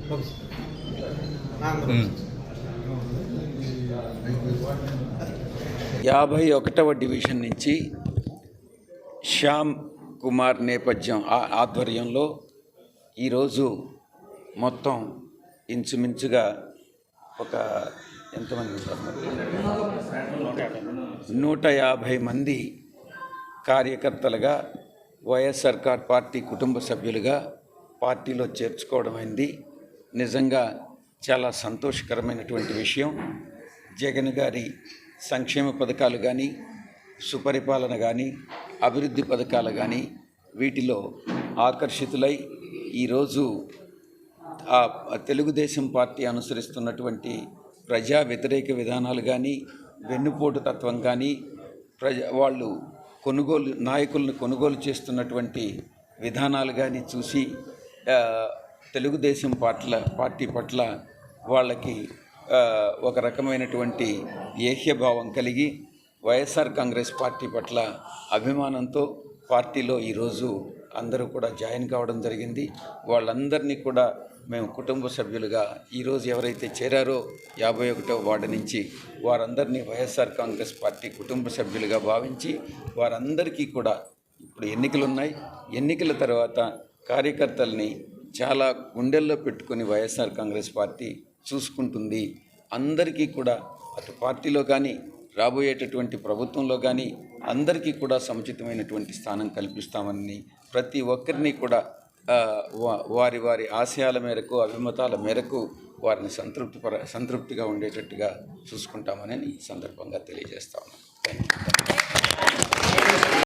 51వ division నుంచి శ్యామ్ కుమార్ నేపథ్యం ఆధ్వర్యంలో ఈరోజు మొత్తం ఇంచుమించుగా ఒక ఎంతమంది 150 మంది కార్యకర్తలుగా వైఎస్ఆర్ పార్టీ కుటుంబ సభ్యులుగా పార్టీలో చేర్చుకోవడం అయింది. నిజంగా చాలా సంతోషకరమైనటువంటి విషయం. జగన్ గారి సంక్షేమ పథకాలు కానీ, సుపరిపాలన కానీ, అభివృద్ధి పథకాలు కానీ వీటిలో ఆకర్షితులై ఈరోజు తెలుగుదేశం పార్టీ అనుసరిస్తున్నటువంటి ప్రజా వ్యతిరేక విధానాలు కానీ, వెన్నుపోటు తత్వం కానీ, వాళ్ళు నాయకులను కొనుగోలు చేస్తున్నటువంటి విధానాలు కానీ చూసి తెలుగుదేశం పార్టీ పట్ల వాళ్ళకి ఒక రకమైనటువంటి ఏహ్యభావం కలిగి వైఎస్ఆర్ కాంగ్రెస్ పార్టీ పట్ల అభిమానంతో పార్టీలో ఈరోజు అందరూ కూడా జాయిన్ కావడం జరిగింది. వాళ్ళందరినీ కూడా మేము కుటుంబ సభ్యులుగా ఈరోజు ఎవరైతే చేరారో 51వ వార్డు నుంచి వారందరినీ వైఎస్ఆర్ కాంగ్రెస్ పార్టీ కుటుంబ సభ్యులుగా భావించి వారందరికీ కూడా ఇప్పుడు ఎన్నికలు ఉన్నాయి. ఎన్నికల తర్వాత కార్యకర్తల్ని చాలా గుండెల్లో పెట్టుకొని వైఎస్ఆర్ కాంగ్రెస్ పార్టీ చూసుకుంటుంది. అందరికీ కూడా అటు పార్టీలో కానీ రాబోయేటటువంటి ప్రభుత్వంలో కానీ అందరికీ కూడా సముచితమైనటువంటి స్థానం కల్పిస్తామని ప్రతి ఒక్కరిని కూడా వారి వారి ఆశయాల మేరకు, అభిమతాల మేరకు వారిని సంతృప్తిగా ఉండేటట్టుగా చూసుకుంటామని ఈ సందర్భంగా తెలియజేస్తా ఉన్నాను.